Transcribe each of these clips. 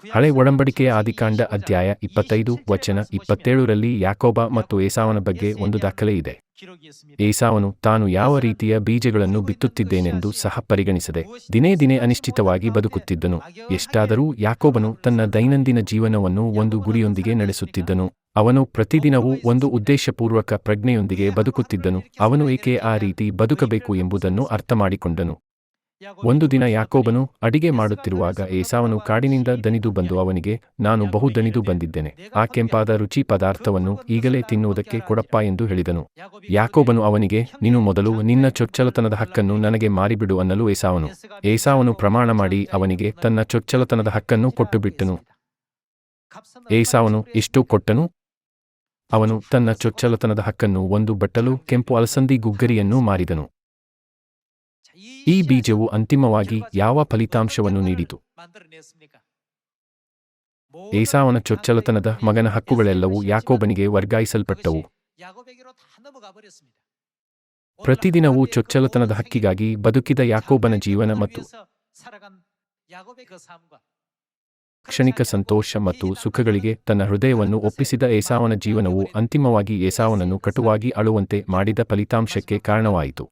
ಹಳೆ ಒಡಂಬಡಿಕೆಯ ಆದಿಕಾಂಡ ಅಧ್ಯಾಯ 25 ವಚನ 27ರಲ್ಲಿ ಯಾಕೋಬ ಮತ್ತು ಏಸಾವನ ಬಗ್ಗೆ ಒಂದು ದಾಖಲೆ ಇದೆ. ಏಸಾವನು ತಾನು ಯಾವ ರೀತಿಯ ಬೀಜಗಳನ್ನು ಬಿತ್ತುತ್ತಿದ್ದೇನೆಂದು ಸಹ ಪರಿಗಣಿಸದೆ ದಿನೇ ದಿನೇ ಅನಿಶ್ಚಿತವಾಗಿ ಬದುಕುತ್ತಿದ್ದನು. ಎಷ್ಟಾದರೂ ಯಾಕೋಬನು ತನ್ನ ದೈನಂದಿನ ಜೀವನವನ್ನು ಒಂದು ಗುರಿಯೊಂದಿಗೆ ನಡೆಸುತ್ತಿದ್ದನು. ಅವನು ಪ್ರತಿದಿನವೂ ಒಂದು ಉದ್ದೇಶಪೂರ್ವಕ ಪ್ರಜ್ಞೆಯೊಂದಿಗೆ ಬದುಕುತ್ತಿದ್ದನು. ಅವನು ಏಕೆ ಆ ರೀತಿ ಬದುಕಬೇಕು ಎಂಬುದನ್ನು ಅರ್ಥಮಾಡಿಕೊಂಡನು. ಒಂದು ದಿನ ಯಾಕೋಬನು ಅಡಿಗೆ ಮಾಡುತ್ತಿರುವಾಗ ಏಸಾವನು ಕಾಡಿನಿಂದ ದಣಿದು ಬಂದು ಅವನಿಗೆ, ನಾನು ಬಹು ದಣಿದು ಬಂದಿದ್ದೇನೆ, ಆ ಕೆಂಪಾದ ರುಚಿ ಪದಾರ್ಥವನ್ನು ಈಗಲೇ ತಿನ್ನುವುದಕ್ಕೆ ಕೊಡಪ್ಪ ಎಂದು ಹೇಳಿದನು. ಯಾಕೋಬನು ಅವನಿಗೆ, ನೀನು ಮೊದಲು ನಿನ್ನ ಚೊಚ್ಚಲತನದ ಹಕ್ಕನ್ನು ನನಗೆ ಮಾರಿಬಿಡು ಅನ್ನಲು ಏಸಾವನು ಪ್ರಮಾಣ ಮಾಡಿ ಅವನಿಗೆ ತನ್ನ ಚೊಚ್ಚಲತನದ ಹಕ್ಕನ್ನು ಕೊಟ್ಟುಬಿಟ್ಟನು. ಏಸಾವನು ಎಷ್ಟು ಕೊಟ್ಟನು? ಅವನು ತನ್ನ ಚೊಚ್ಚಲತನದ ಹಕ್ಕನ್ನು ಒಂದು ಬಟ್ಟಲು ಕೆಂಪು ಅಲಸಂದಿ ಗುಗ್ಗರಿಯನ್ನು ಮಾರಿದನು. ಈ ಬೀಜವು ಅಂತಿಮವಾಗಿ ಯಾವ ಫಲಿತಾಂಶವನ್ನು ನೀಡಿತು? ಏಸಾವನ ಚೊಚ್ಚಲತನದ ಮಗನ ಹಕ್ಕುಗಳೆಲ್ಲವೂ ಯಾಕೋಬನಿಗೆ ವರ್ಗಾಯಿಸಲ್ಪಟ್ಟವು. ಪ್ರತಿದಿನವೂ ಚೊಚ್ಚಲತನದ ಹಕ್ಕಿಗಾಗಿ ಬದುಕಿದ ಯಾಕೋಬನ ಜೀವನ ಮತ್ತು ಕ್ಷಣಿಕ ಸಂತೋಷ ಮತ್ತು ಸುಖಗಳಿಗೆ ತನ್ನ ಹೃದಯವನ್ನು ಒಪ್ಪಿಸಿದ ಏಸಾವನ ಜೀವನವು ಅಂತಿಮವಾಗಿ ಏಸಾವನನ್ನು ಕಟುವಾಗಿ ಅಳುವಂತೆ ಮಾಡಿದ ಫಲಿತಾಂಶಕ್ಕೆ ಕಾರಣವಾಯಿತು.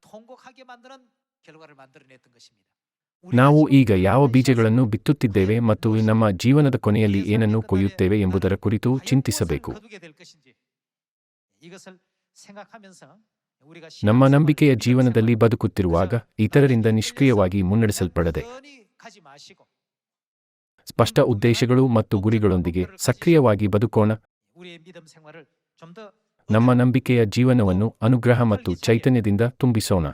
ನಾವು ಈಗ ಯಾವ ಬೀಜಗಳನ್ನು ಬಿತ್ತುತ್ತಿದ್ದೇವೆ ಮತ್ತು ನಮ್ಮ ಜೀವನದ ಕೊನೆಯಲ್ಲಿ ಏನನ್ನು ಕೊಯ್ಯುತ್ತೇವೆ ಎಂಬುದರ ಕುರಿತು ಚಿಂತಿಸಬೇಕು. ನಮ್ಮ ನಂಬಿಕೆಯ ಜೀವನದಲ್ಲಿ ಬದುಕುತ್ತಿರುವಾಗ ಇತರರಿಂದ ನಿಷ್ಕ್ರಿಯವಾಗಿ ಮುನ್ನಡೆಸಲ್ಪಡದೆ ಸ್ಪಷ್ಟ ಉದ್ದೇಶಗಳು ಮತ್ತು ಗುರಿಗಳೊಂದಿಗೆ ಸಕ್ರಿಯವಾಗಿ ಬದುಕೋಣ. ನಮ್ಮ ನಂಬಿಕೆಯ ಜೀವನವನ್ನು ಅನುಗ್ರಹ ಮತ್ತು ಚೈತನ್ಯದಿಂದ ತುಂಬಿಸೋಣ.